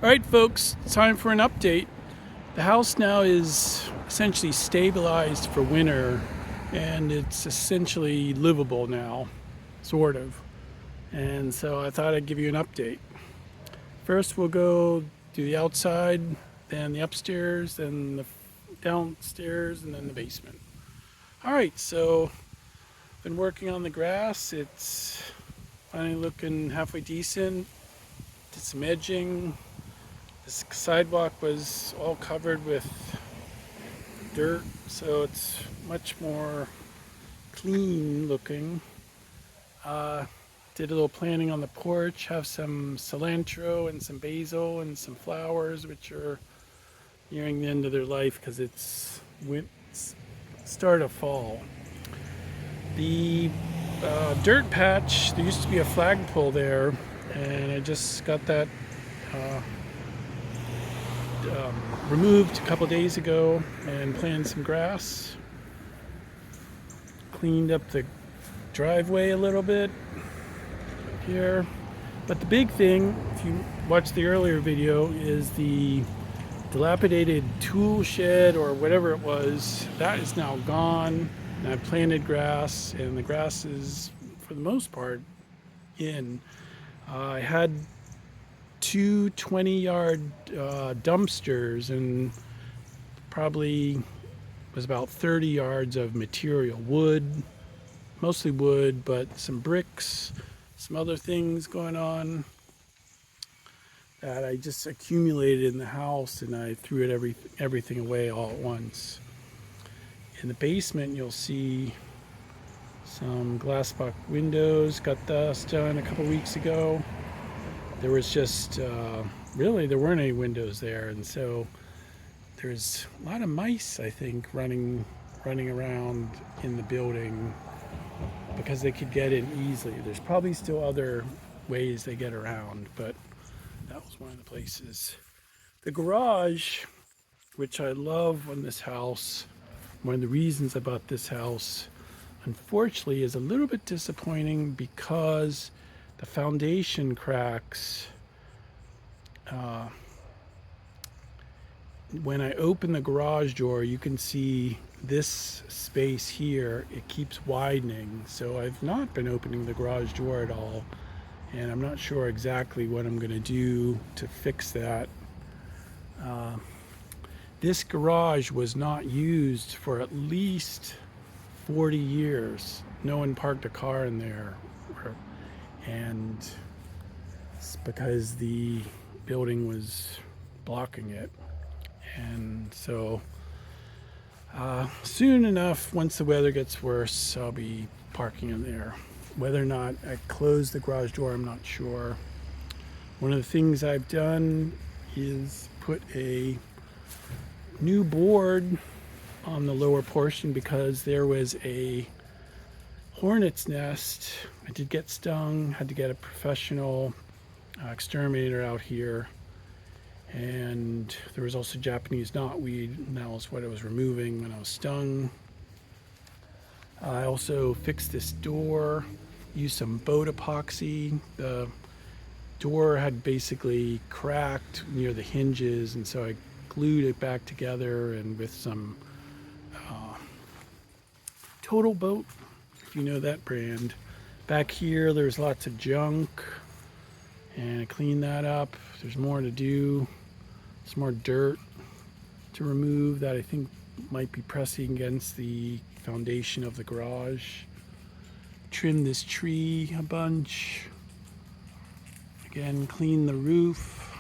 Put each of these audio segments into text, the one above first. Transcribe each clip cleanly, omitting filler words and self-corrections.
All right, folks, it's time for an update. The house now is essentially stabilized for winter, and it's essentially livable now, sort of. And so I thought I'd give you an update. First, we'll go do the outside, then the upstairs, then the downstairs, and then the basement. All right, so been working on the grass. It's finally looking halfway decent. Did some edging. This sidewalk was all covered with dirt, so it's much more clean looking. Did a little planting on the porch, have some cilantro and some basil and some flowers, which are nearing the end of their life because it's start of fall. The dirt patch, there used to be a flagpole there, and I just got that removed a couple days ago and planted some grass. Cleaned up the driveway a little bit here. But the big thing, if you watched the earlier video, is the dilapidated tool shed or whatever it was. That is now gone. And I've planted grass, and the grass is, for the most part, in. I had two 20-yard dumpsters, and probably was about 30 yards of material, wood, mostly wood, but some bricks, some other things going on that I just accumulated in the house, and I threw everything away all at once. In the basement, you'll see some glass block windows. Got those done a couple weeks ago. There was just really there weren't any windows there, and so there's a lot of mice, I think, running around in the building because they could get in easily. There's probably still other ways they get around, but that was one of the places. The garage, which I love on this house, one of the reasons I bought this house, unfortunately, is a little bit disappointing because the foundation cracks. When I open the garage door, you can see this space here, it keeps widening. So I've not been opening the garage door at all, and I'm not sure exactly what I'm going to do to fix that. This garage was not used for at least 40 years. No one parked a car in there, and it's because the building was blocking it. And so soon enough, once the weather gets worse, I'll be parking in there. Whether or not I close the garage door, I'm not sure. One of the things I've done is put a new board on the lower portion because there was a hornet's nest. I did get stung, had to get a professional exterminator out here. And there was also Japanese knotweed, and that was what I was removing when I was stung. I also fixed this door, used some boat epoxy. The door had basically cracked near the hinges, and so I glued it back together, and with some Total Boat, if you know that brand. Back here there's lots of junk, and I cleaned that up. There's more to do. Some more dirt to remove that I think might be pressing against the foundation of the garage. Trim this tree a bunch. Again, clean the roof.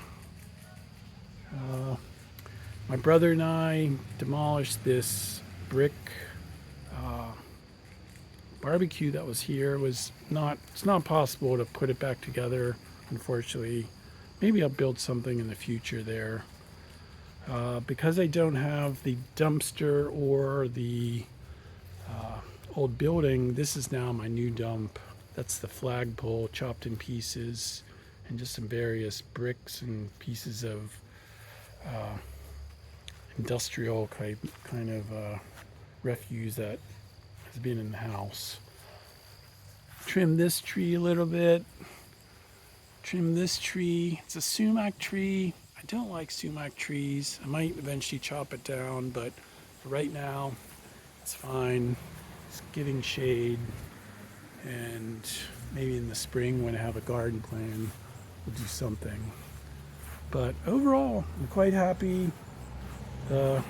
My brother and I demolished this brick barbecue that was here. It's not possible to put it back together, unfortunately. Maybe I'll build something in the future there. Because I don't have the dumpster or the old building, this is now my new dump. That's the flagpole chopped in pieces, and just some various bricks and pieces of industrial kind of refuse that has been in the house. Trim this tree a little bit. Trim this tree. It's a sumac tree. don't like sumac trees. I might eventually chop it down, but for right now, it's fine. It's giving shade, and maybe in the spring when I have a garden plan, we'll do something. But overall, I'm quite happy. The,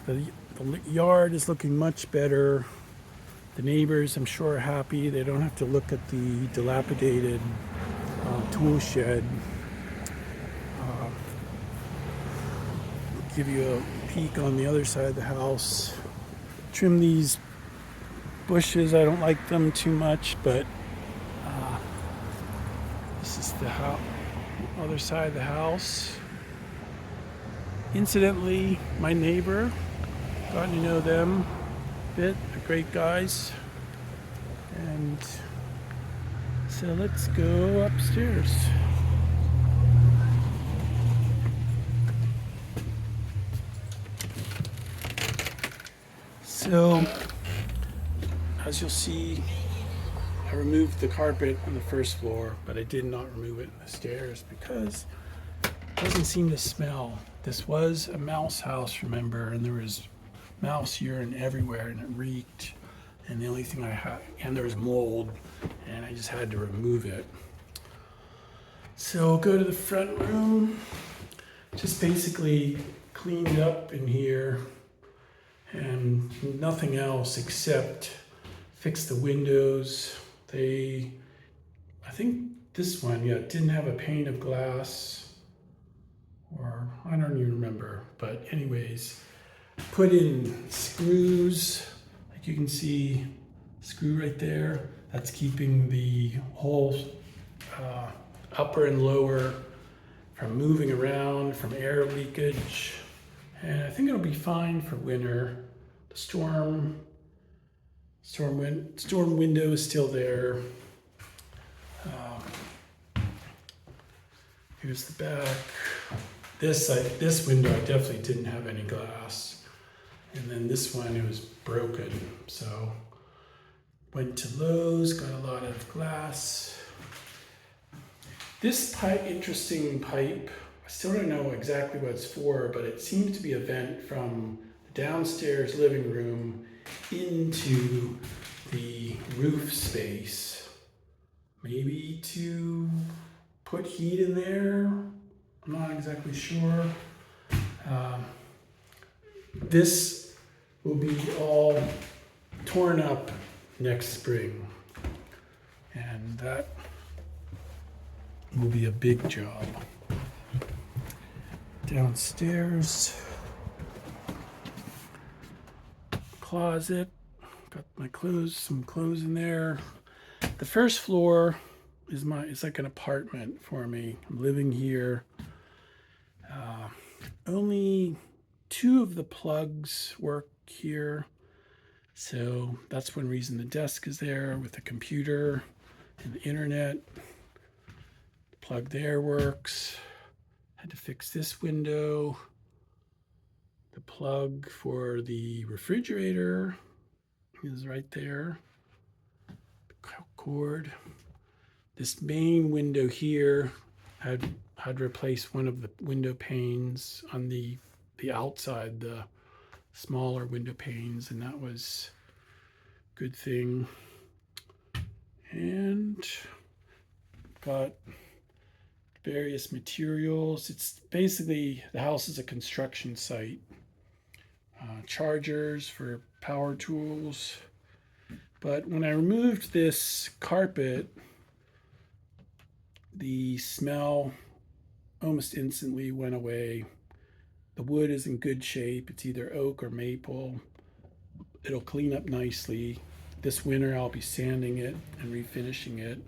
the yard is looking much better. The neighbors, I'm sure, are happy. They don't have to look at the dilapidated tool shed. Give you a peek on the other side of the house. Trim these bushes. I don't like them too much, but this is the other side of the house. Incidentally, my neighbor, gotten to know them a bit. They're great guys. And so let's go upstairs. So, as you'll see, I removed the carpet on the first floor, but I did not remove it on the stairs because it doesn't seem to smell. This was a mouse house, remember, and there was mouse urine everywhere and it reeked. And the only thing I had, and there was mold, and I just had to remove it. So I'll go to the front room, just basically cleaned up in here. And nothing else except fix the windows. I think this one, yeah, didn't have a pane of glass, or I don't even remember. But anyways, put in screws, like you can see, screw right there. That's keeping the whole upper and lower from moving around, from air leakage. And I think it'll be fine for winter. The storm window is still there. Here's the back. This window I definitely didn't have any glass. And then this one, it was broken. So went to Lowe's, got a lot of glass. This interesting pipe, I still don't know exactly what it's for, but it seems to be a vent from the downstairs living room into the roof space. Maybe to put heat in there. I'm not exactly sure. This will be all torn up next spring, and that will be a big job. Downstairs, closet, got my clothes, some clothes in there. The first floor is it's like an apartment for me. I'm living here. Only 2 of the plugs work here, so that's one reason the desk is there with the computer and the internet. The plug there works. Had to fix this window. The plug for the refrigerator is right there. The cord. This main window here had replaced one of the window panes on the outside, the smaller window panes, and that was a good thing. And got various materials. It's basically, the house is a construction site. Chargers for power tools. But when I removed this carpet, the smell almost instantly went away. The wood is in good shape. It's either oak or maple. It'll clean up nicely. This winter I'll be sanding it and refinishing it.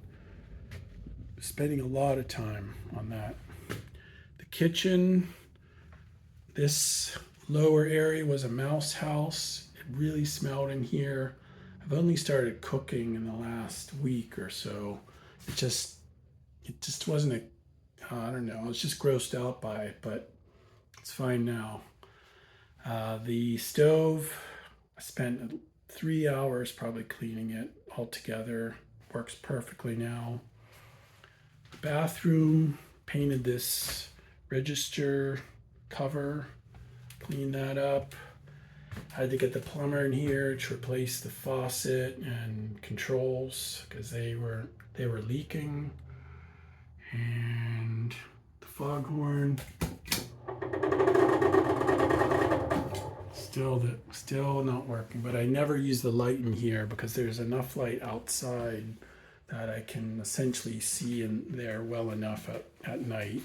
Spending a lot of time on that. The kitchen, this lower area was a mouse house. It really smelled in here. I've only started cooking in the last week or so. It just wasn't I don't know, I was just grossed out by it, but it's fine now. The stove, I spent 3 hours probably cleaning it all together. Works perfectly now. Bathroom, painted this register cover, cleaned that up. I had to get the plumber in here to replace the faucet and controls because they were leaking. And the foghorn still not working, but I never use the light in here because there's enough light outside that I can essentially see in there well enough at night.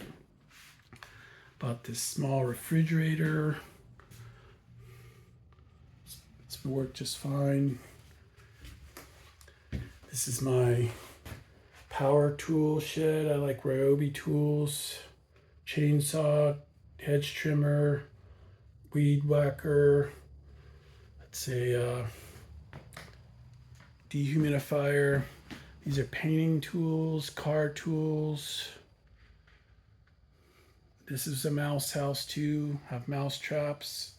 Bought this small refrigerator. It's worked just fine. This is my power tool shed. I like Ryobi tools, chainsaw, hedge trimmer, weed whacker, let's say dehumidifier. These are painting tools, car tools. This is a mouse house too, have mouse traps.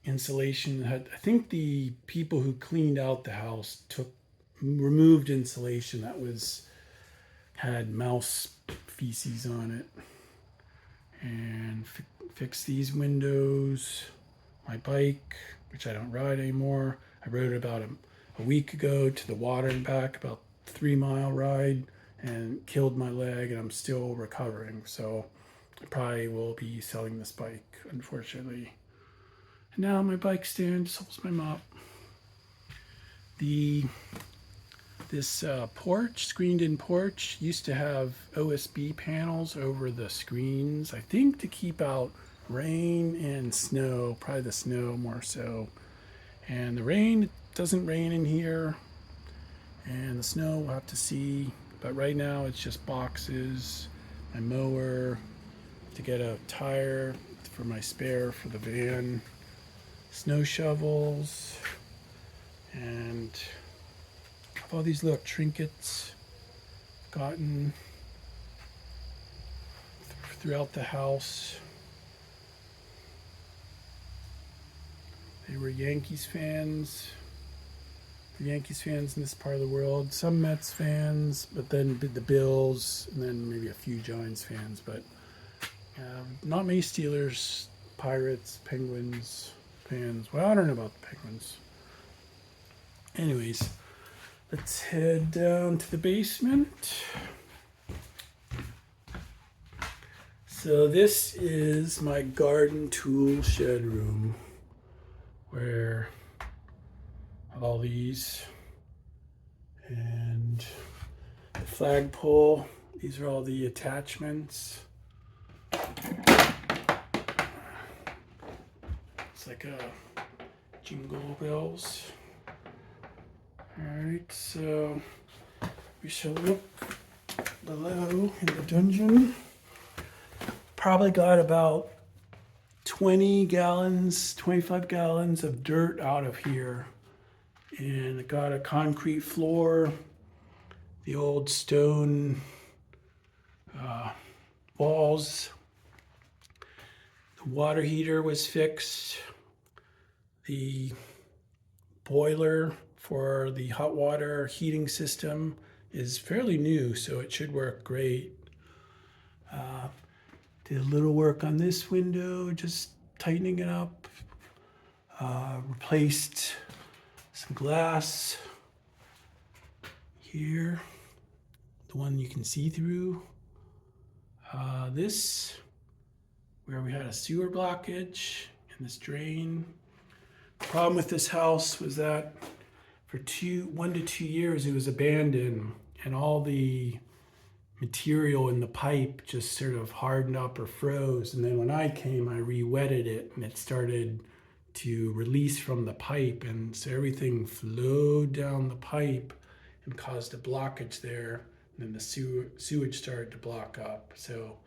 Insulation, I think the people who cleaned out the house removed insulation that had mouse feces on it. And fix these windows. My bike, which I don't ride anymore. I rode about a week ago to the water and back, about 3-mile ride, and killed my leg, and I'm still recovering. So I probably will be selling this bike, unfortunately. And now my bike stand just holds my mop. This porch, screened-in porch, used to have OSB panels over the screens, I think to keep out rain and snow, probably the snow more so. And the rain, it doesn't rain in here, and the snow we'll have to see. But right now it's just boxes, my mower, to get a tire for my spare for the van, snow shovels, and all these little trinkets gotten throughout the house. They were Yankees fans. The Yankees fans in this part of the world. Some Mets fans, but then the Bills, and then maybe a few Giants fans. But not many Steelers, Pirates, Penguins fans. Well, I don't know about the Penguins. Anyways, let's head down to the basement. So this is my garden tool shed room, where all these, and the flagpole, these are all the attachments. It's like a jingle bells. Alright, so we shall look below in the dungeon. Probably got about 20 gallons, 25 gallons of dirt out of here. And I got a concrete floor, the old stone walls. The water heater was fixed. The boiler for the hot water heating system is fairly new, so it should work great. Did a little work on this window, just tightening it up. Replaced some glass here, the one you can see through. This, where we had a sewer blockage and this drain. The problem with this house was that for 1 to 2 years it was abandoned, and all the material in the pipe just sort of hardened up or froze. And then when I came, I re-wetted it, and it started to release from the pipe, and so everything flowed down the pipe and caused a blockage there, and then the sewage started to block up. So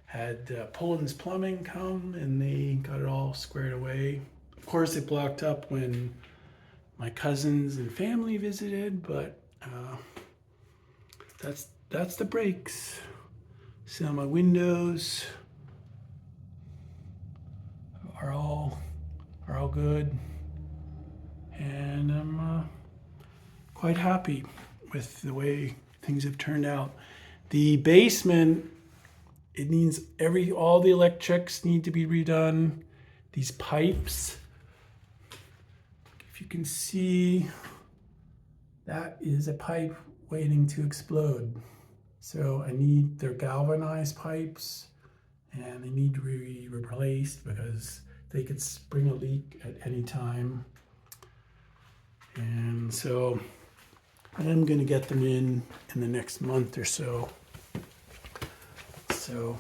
had Pullins Plumbing come, and they got it all squared away. Of course it blocked up when my cousins and family visited, but that's the breaks. So my windows are all good, and I'm quite happy with the way things have turned out. The basement, it needs all the electrics need to be redone. These pipes, if you can see, that is a pipe waiting to explode. So they're galvanized pipes, and they need to be replaced because they could spring a leak at any time. And so I'm going to get them in the next month or so. So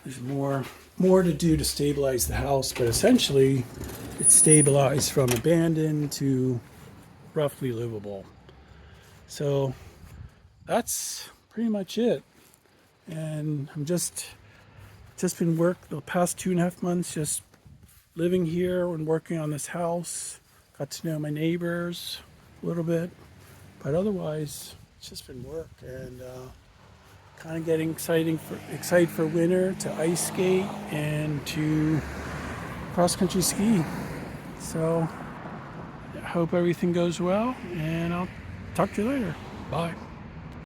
there's more to do to stabilize the house, but essentially it's stabilized from abandoned to roughly livable. So that's pretty much it. And I'm just been the past 2.5 months just living here and working on this house. Got to know my neighbors a little bit, but otherwise it's just been work, and kind of getting excited for winter to ice skate and to cross country ski. So I hope everything goes well, and I'll talk to you later. Bye.